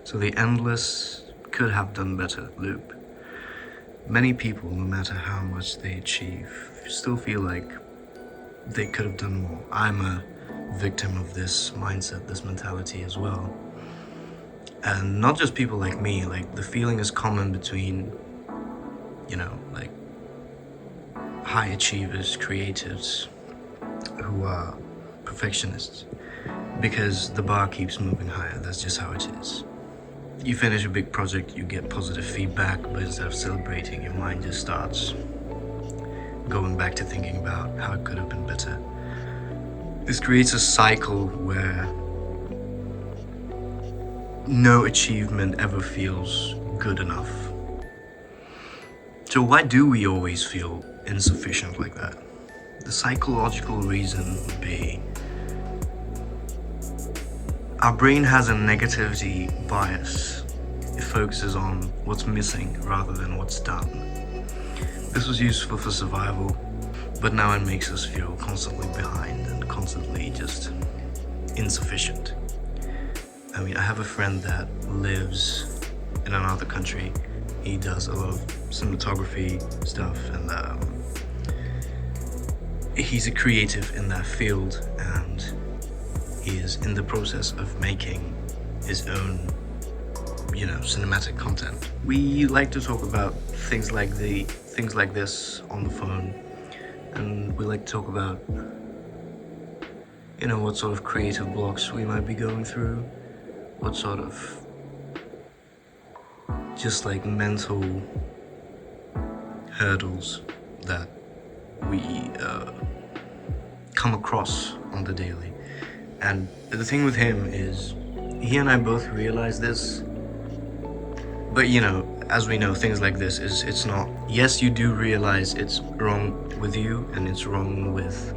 So the endless could have done better loop. Many people, no matter how much they achieve, still feel like they could have done more. I'm a victim of this mindset, this mentality as well. And not just people like me, like the feeling is common between, like high achievers, creatives who are perfectionists, because the bar keeps moving higher. That's just how it is. You finish a big project, you get positive feedback, but instead of celebrating, your mind just starts going back to thinking about how it could have been better. This creates a cycle where no achievement ever feels good enough. So why do we always feel insufficient like that? The psychological reason would be our brain has a negativity bias. It focuses on what's missing rather than what's done. This was useful for survival, but now it makes us feel constantly behind and constantly just insufficient. I mean, I have a friend that lives in another country. He does a lot of cinematography stuff, and he's a creative in that field, and he is in the process of making his own, cinematic content. We like to talk about things like this on the phone, and we like to talk about, what sort of creative blocks we might be going through, what sort of just like mental hurdles that we come across on the daily. And the thing with him is, he and I both realize this, but as we know, things like this it's not, yes, you do realize it's wrong with you and it's wrong with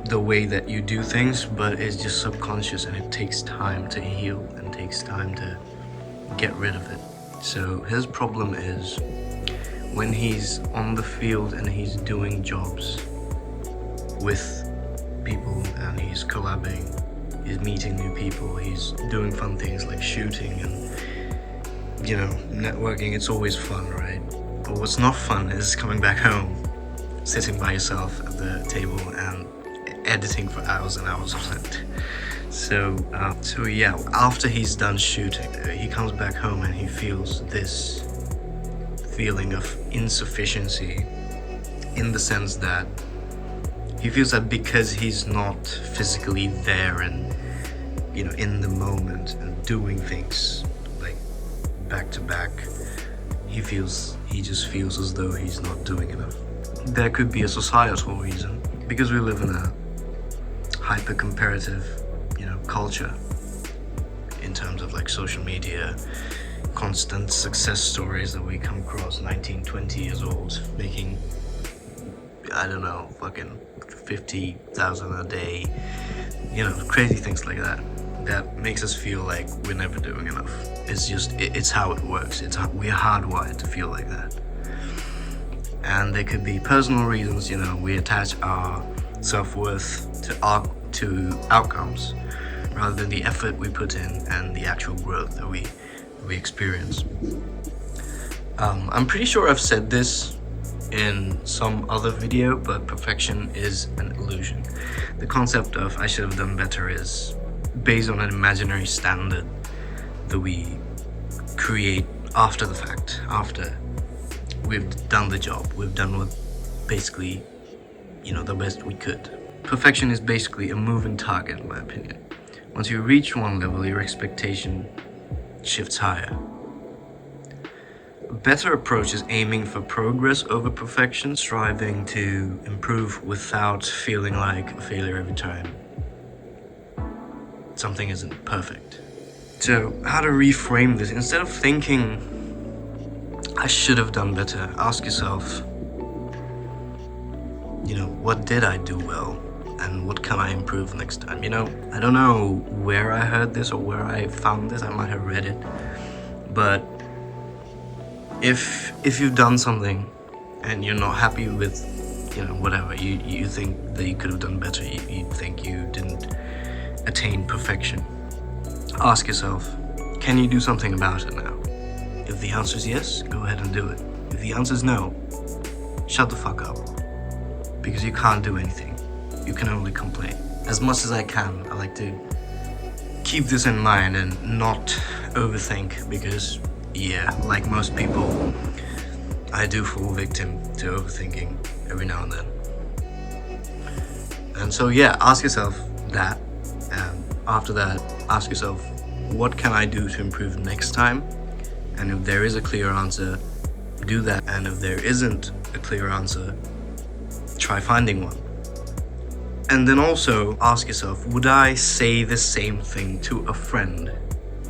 the way that you do things, but it's just subconscious, and it takes time to heal and takes time to get rid of it. So his problem is when he's on the field and he's doing jobs with people and he's collabing, he's meeting new people, he's doing fun things like shooting and networking. It's always fun, right? But what's not fun is coming back home, sitting by yourself at the table and editing for hours and hours of it. So yeah, after he's done shooting, he comes back home and he feels this feeling of insufficiency, in the sense that he feels that because he's not physically there and in the moment and doing things like back to back, he just feels as though he's not doing enough. There could be a societal reason, because we live in a hyper-comparative culture in terms of like social media, constant success stories that we come across, 19, 20 years old, making, I don't know, fucking 50,000 a day, crazy things like that. That makes us feel like we're never doing enough. It's how it works. We're hardwired to feel like that. And there could be personal reasons, we attach our self-worth to outcomes rather than the effort we put in and the actual growth that we experience. I'm pretty sure I've said this in some other video, but perfection is an illusion. The concept of I should have done better is based on an imaginary standard that we create after the fact, after we've done the job, we've done what basically, the best we could. Perfection is basically a moving target, in my opinion. Once you reach one level, your expectation shifts higher. A better approach is aiming for progress over perfection, striving to improve without feeling like a failure every time something isn't perfect. So, how to reframe this? Instead of thinking, I should have done better, ask yourself, what did I do well? And what can I improve next time? I don't know where I heard this or where I found this. I might have read it. But if you've done something and you're not happy with, whatever, you think that you could have done better, you think you didn't attain perfection, ask yourself, Can you do something about it now? If the answer is yes, go ahead and do it. If the answer is no, shut the fuck up. Because you can't do anything. You can only complain. As much as I can, I like to keep this in mind and not overthink, because yeah, like most people, I do fall victim to overthinking every now and then. And so yeah, ask yourself that, and after that, ask yourself, what can I do to improve next time? And if there is a clear answer, do that. And if there isn't a clear answer, try finding one. And then also ask yourself, would I say the same thing to a friend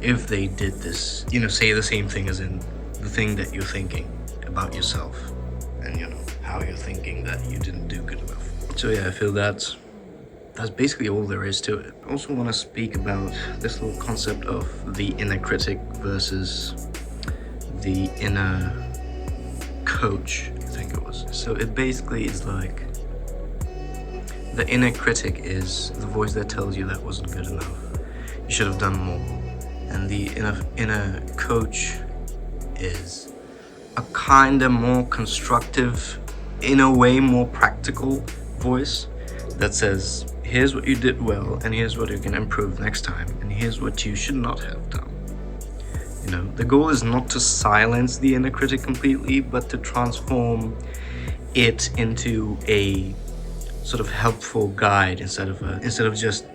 if they did this? Say the same thing as in the thing that you're thinking about yourself, and how you're thinking that you didn't do good enough. So yeah, I feel that's basically all there is to it. I also want to speak about this little concept of the inner critic versus the inner coach, I think it was. So it basically is like, the inner critic is the voice that tells you that wasn't good enough, you should have done more. And the inner coach is a kinda more constructive, in a way more practical voice that says, here's what you did well, and here's what you can improve next time, and here's what you should not have done. The goal is not to silence the inner critic completely, but to transform it into a sort of helpful guide instead of just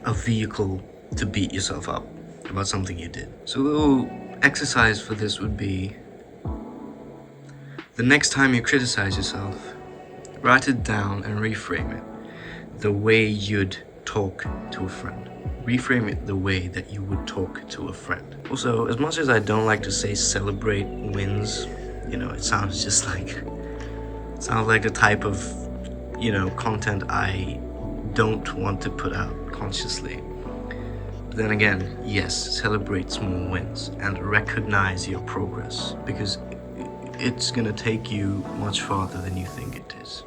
a vehicle to beat yourself up about something you did. So a little exercise for this would be, the next time you criticize yourself, write it down and reframe it the way you'd talk to a friend. Reframe it the way that you would talk to a friend. Also, as much as I don't like to say celebrate wins, it sounds like the type of content I don't want to put out consciously. But then again, yes, celebrate small wins and recognize your progress, because it's gonna take you much farther than you think it is.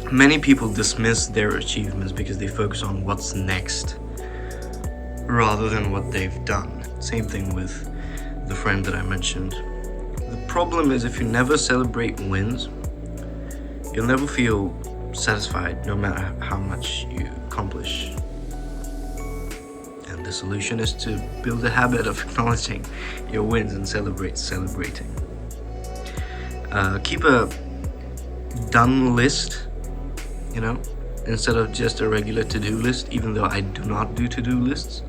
Many people dismiss their achievements because they focus on what's next rather than what they've done. Same thing with the friend that I mentioned. The problem is, if you never celebrate wins, you'll never feel satisfied no matter how much you accomplish. And the solution is to build a habit of acknowledging your wins and celebrating. Keep a done list, instead of just a regular to-do list, even though I do not do to-do lists.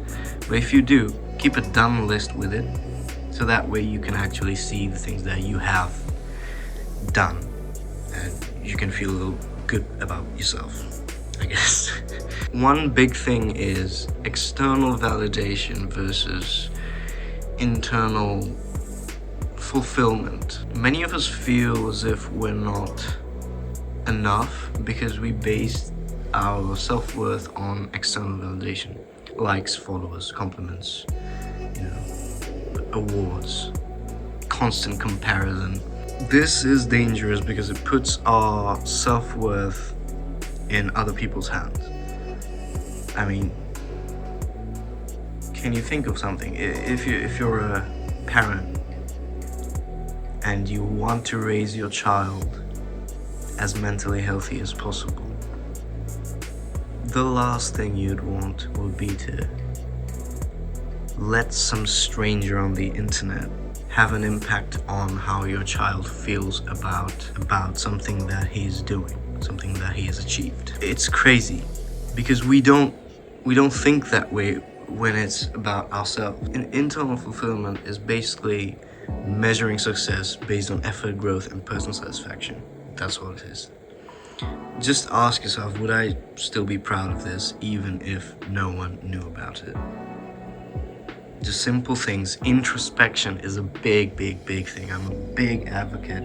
But if you do, keep a done list with it, so that way you can actually see the things that you have done, and you can feel a little good about yourself, I guess. One big thing is external validation versus internal fulfillment. Many of us feel as if we're not enough because we base our self-worth on external validation, likes, followers, compliments, awards, constant comparison. This is dangerous because it puts our self-worth in other people's hands. I mean, can you think of something? If you're a parent and you want to raise your child as mentally healthy as possible, the last thing you'd want would be to let some stranger on the internet have an impact on how your child feels about something that he's doing, something that he has achieved. It's crazy because we don't think that way when it's about ourselves. And internal fulfillment is basically measuring success based on effort, growth, and personal satisfaction. That's what it is. Just ask yourself, would I still be proud of this even if no one knew about it? Just simple things. Introspection is a big thing. I'm a big advocate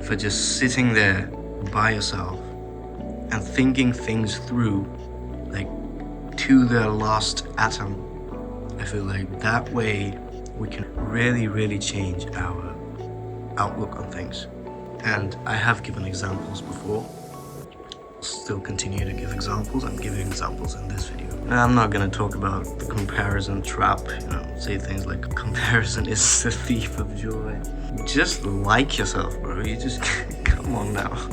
for just sitting there by yourself and thinking things through, like to their last atom. I feel like that way we can really change our outlook on things. And I have given examples before. still continue to give examples. I'm giving examples in this video. Now, I'm not gonna talk about the comparison trap, say things like comparison is the thief of joy. Just like yourself, bro. You just, come on now.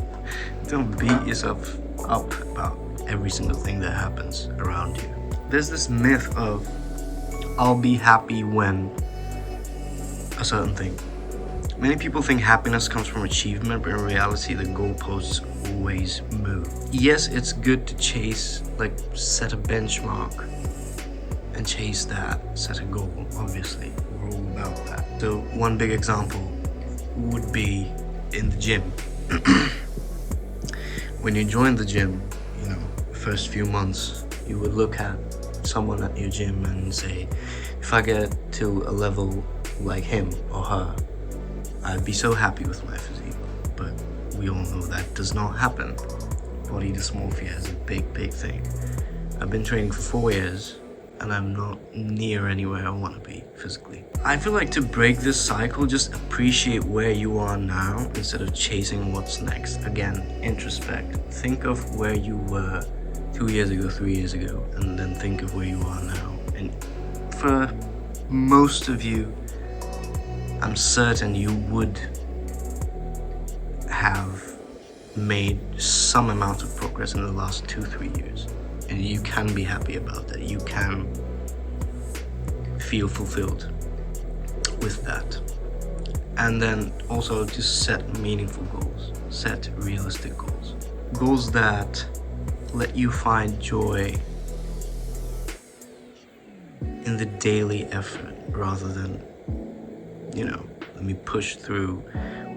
Don't beat yourself up about every single thing that happens around you. There's this myth of, I'll be happy when a certain thing. Many people think happiness comes from achievement, but in reality, the goalposts always move. Yes, it's good to chase, set a benchmark and chase that, set a goal, obviously. We're all about that. So one big example would be in the gym. When you join the gym, the first few months, you would look at someone at your gym and say, if I get to a level like him or her, I'd be so happy with my physique. But we all know that does not happen. Body dysmorphia is a big thing. I've been training for 4 years and I'm not near anywhere I want to be physically. I feel like to break this cycle, just appreciate where you are now instead of chasing what's next. Again, introspect. Think of where you were 2 years ago, 3 years ago, and then think of where you are now. And for most of you, I'm certain you would have made some amount of progress in the last 2-3 years. And you can be happy about that. You can feel fulfilled with that. And then also just set meaningful goals. Set realistic goals. Goals that let you find joy in the daily effort rather than, let me push through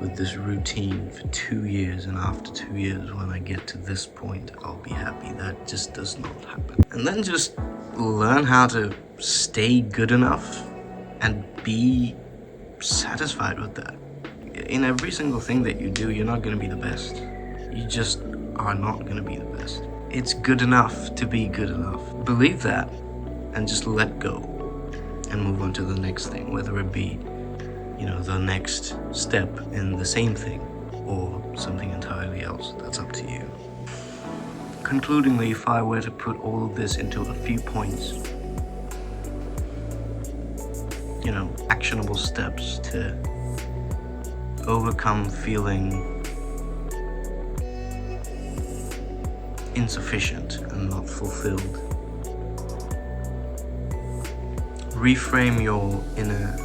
with this routine for 2 years, and after 2 years, when I get to this point, I'll be happy. That just does not happen. And then just learn how to stay good enough and be satisfied with that. In every single thing that you do, you're not going to be the best. You just are not going to be the best. It's good enough to be good enough. Believe that and just let go and move on to the next thing, whether it be the next step in the same thing or something entirely else. That's up to you. Concludingly, if I were to put all of this into a few points, actionable steps to overcome feeling insufficient and not fulfilled. Reframe your inner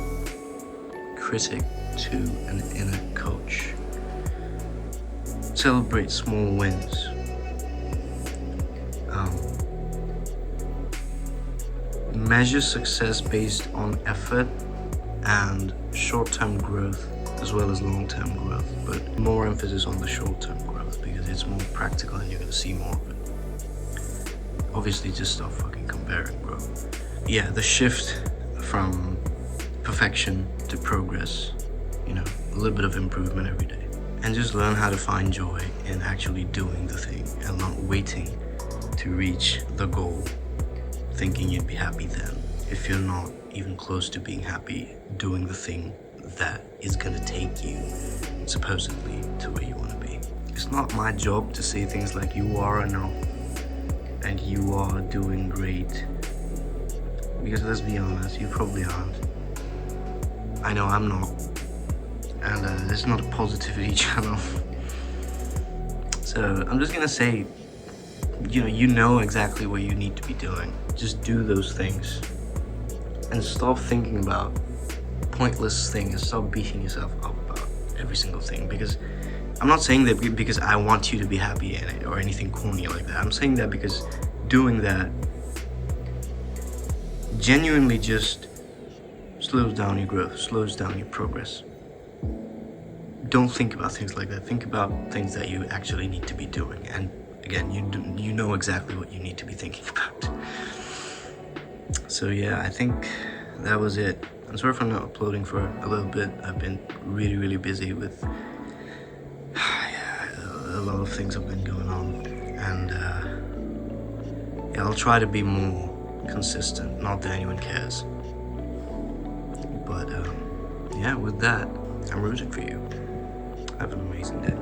critic to an inner coach. Celebrate small wins. Measure success based on effort and short-term growth as well as long-term growth, but more emphasis on the short-term growth because it's more practical and you're gonna see more of it. Obviously, just stop fucking comparing, bro. Yeah, the shift from perfection to progress, a little bit of improvement every day. And just learn how to find joy in actually doing the thing and not waiting to reach the goal, thinking you'd be happy then, if you're not even close to being happy doing the thing that is gonna take you supposedly to where you wanna be. It's not my job to say things like you are enough and you are doing great, because let's be honest, you probably aren't. I know I'm not, and it's not a positivity channel. So I'm just gonna say, you know exactly what you need to be doing. Just do those things and stop thinking about pointless things. Stop beating yourself up about every single thing, because I'm not saying that because I want you to be happy in it or anything corny like that. I'm saying that because doing that genuinely just slows down your growth, slows down your progress. Don't think about things like that. Think about things that you actually need to be doing. And again, you know exactly what you need to be thinking about. So yeah, I think that was it. I'm sorry for not uploading for a little bit. I've been really busy with a lot of things have been going on, and yeah, I'll try to be more consistent. Not that anyone cares, but yeah, with that, I'm rooting for you. Have an amazing day.